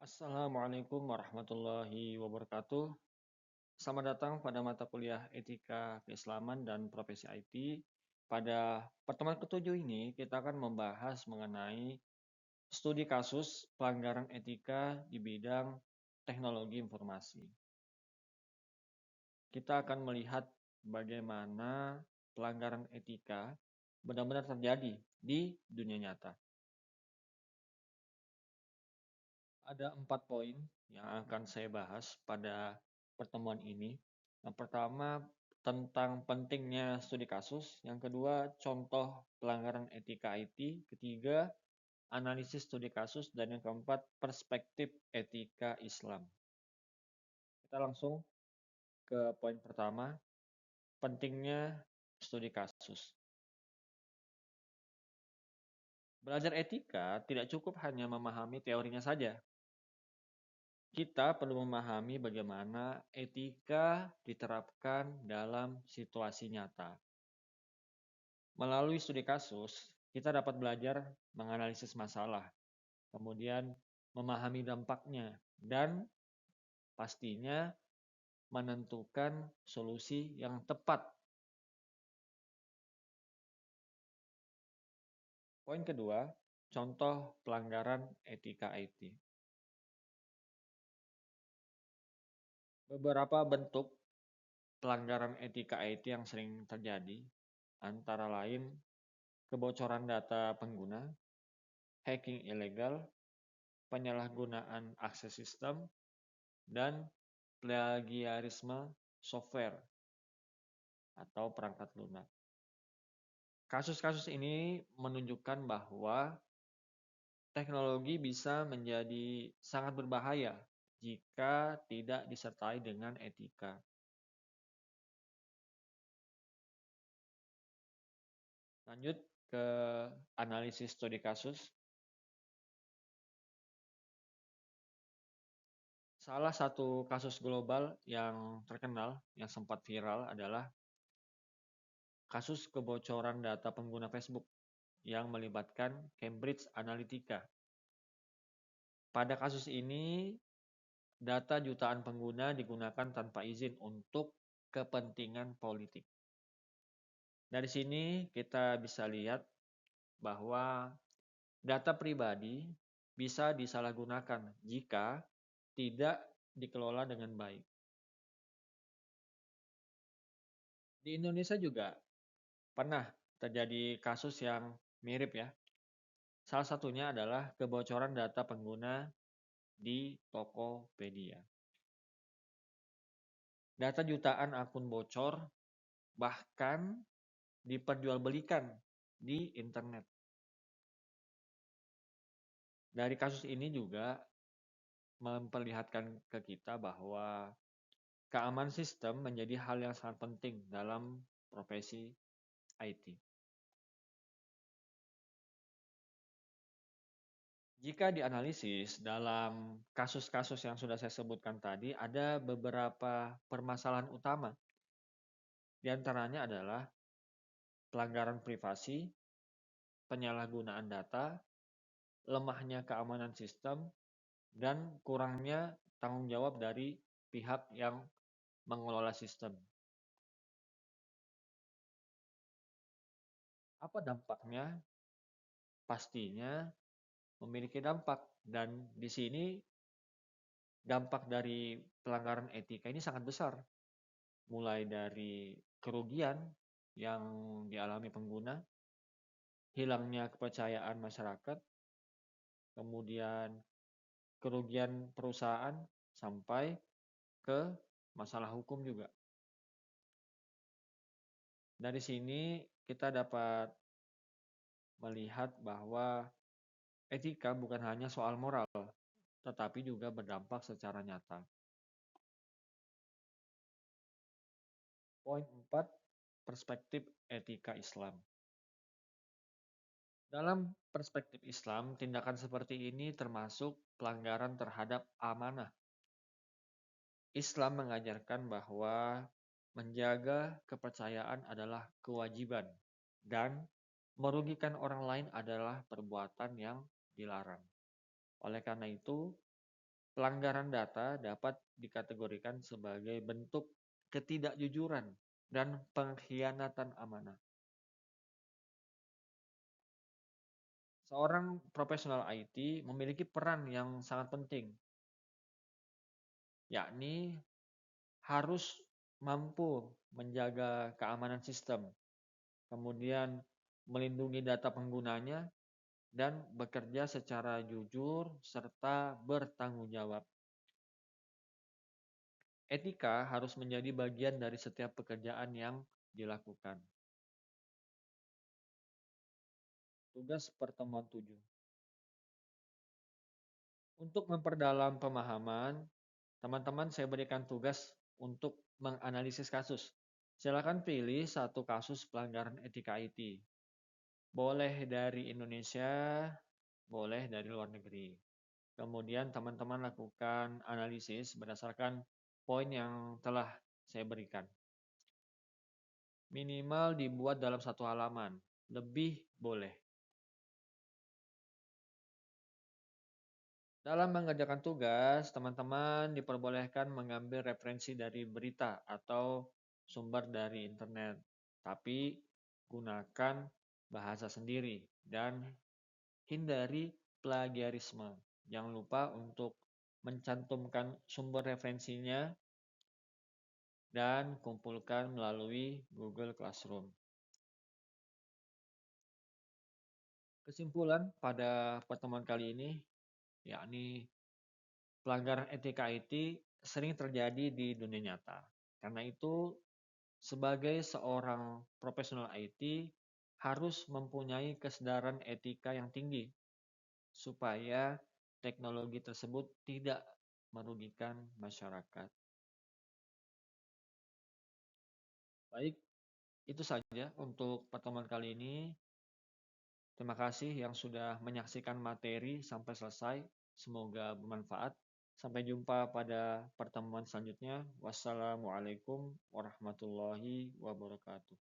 Assalamualaikum warahmatullahi wabarakatuh. Selamat datang pada mata kuliah Etika Keislaman dan Profesi IT. Pada pertemuan ketujuh ini, kita akan membahas mengenai studi kasus pelanggaran etika di bidang teknologi informasi. Kita akan melihat bagaimana pelanggaran etika benar-benar terjadi di dunia nyata. Ada 4 poin yang akan saya bahas pada pertemuan ini. Yang pertama, tentang pentingnya studi kasus. Yang kedua, contoh pelanggaran etika IT. Ketiga, analisis studi kasus. Dan yang keempat, perspektif etika Islam. Kita langsung ke poin pertama, pentingnya studi kasus. Belajar etika tidak cukup hanya memahami teorinya saja. Kita perlu memahami bagaimana etika diterapkan dalam situasi nyata. Melalui studi kasus, kita dapat belajar menganalisis masalah, kemudian memahami dampaknya, dan pastinya menentukan solusi yang tepat. Poin kedua, contoh pelanggaran etika IT. Beberapa bentuk pelanggaran etika IT yang sering terjadi, antara lain kebocoran data pengguna, hacking ilegal, penyalahgunaan akses sistem, dan plagiarisme software atau perangkat lunak. Kasus-kasus ini menunjukkan bahwa teknologi bisa menjadi sangat berbahaya jika tidak disertai dengan etika. Lanjut ke analisis studi kasus. Salah satu kasus global yang terkenal, yang sempat viral adalah kasus kebocoran data pengguna Facebook yang melibatkan Cambridge Analytica. Pada kasus ini, data jutaan pengguna digunakan tanpa izin untuk kepentingan politik. Dari sini kita bisa lihat bahwa data pribadi bisa disalahgunakan jika tidak dikelola dengan baik. Di Indonesia juga pernah terjadi kasus yang mirip ya. Salah satunya adalah kebocoran data pengguna di Tokopedia. Data jutaan akun bocor bahkan diperjualbelikan di internet. Dari kasus ini juga memperlihatkan ke kita bahwa keamanan sistem menjadi hal yang sangat penting dalam profesi IT. Jika dianalisis dalam kasus-kasus yang sudah saya sebutkan tadi, ada beberapa permasalahan utama. Di antaranya adalah pelanggaran privasi, penyalahgunaan data, lemahnya keamanan sistem, dan kurangnya tanggung jawab dari pihak yang mengelola sistem. Apa dampaknya? Pastinya memiliki dampak, dan di sini dampak dari pelanggaran etika ini sangat besar. Mulai dari kerugian yang dialami pengguna, hilangnya kepercayaan masyarakat, kemudian kerugian perusahaan, sampai ke masalah hukum juga. Dari sini kita dapat melihat bahwa etika bukan hanya soal moral, tetapi juga berdampak secara nyata. Poin 4, perspektif etika Islam. Dalam perspektif Islam, tindakan seperti ini termasuk pelanggaran terhadap amanah. Islam mengajarkan bahwa menjaga kepercayaan adalah kewajiban dan merugikan orang lain adalah perbuatan yang dilarang. Oleh karena itu, Pelanggaran data dapat dikategorikan sebagai bentuk ketidakjujuran dan pengkhianatan amanah. Seorang profesional IT memiliki peran yang sangat penting, yakni harus mampu menjaga keamanan sistem, kemudian melindungi data penggunanya, dan bekerja secara jujur serta bertanggung jawab. Etika harus menjadi bagian dari setiap pekerjaan yang dilakukan. Tugas pertemuan 7. Untuk memperdalam pemahaman, teman-teman saya berikan tugas untuk menganalisis kasus. Silakan pilih satu kasus pelanggaran etika IT. Boleh dari Indonesia, boleh dari luar negeri. Kemudian teman-teman lakukan analisis berdasarkan poin yang telah saya berikan. Minimal dibuat dalam satu halaman, lebih boleh. Dalam mengerjakan tugas, teman-teman diperbolehkan mengambil referensi dari berita atau sumber dari internet, tapi gunakan bahasa sendiri dan hindari plagiarisme. Jangan lupa untuk mencantumkan sumber referensinya dan kumpulkan melalui Google Classroom. Kesimpulan pada pertemuan kali ini, yakni pelanggaran etika IT sering terjadi di dunia nyata. Karena itu, sebagai seorang profesional IT harus mempunyai kesadaran etika yang tinggi supaya teknologi tersebut tidak merugikan masyarakat. Baik, itu saja untuk pertemuan kali ini. Terima kasih yang sudah menyaksikan materi sampai selesai. Semoga bermanfaat. Sampai jumpa pada pertemuan selanjutnya. Wassalamualaikum warahmatullahi wabarakatuh.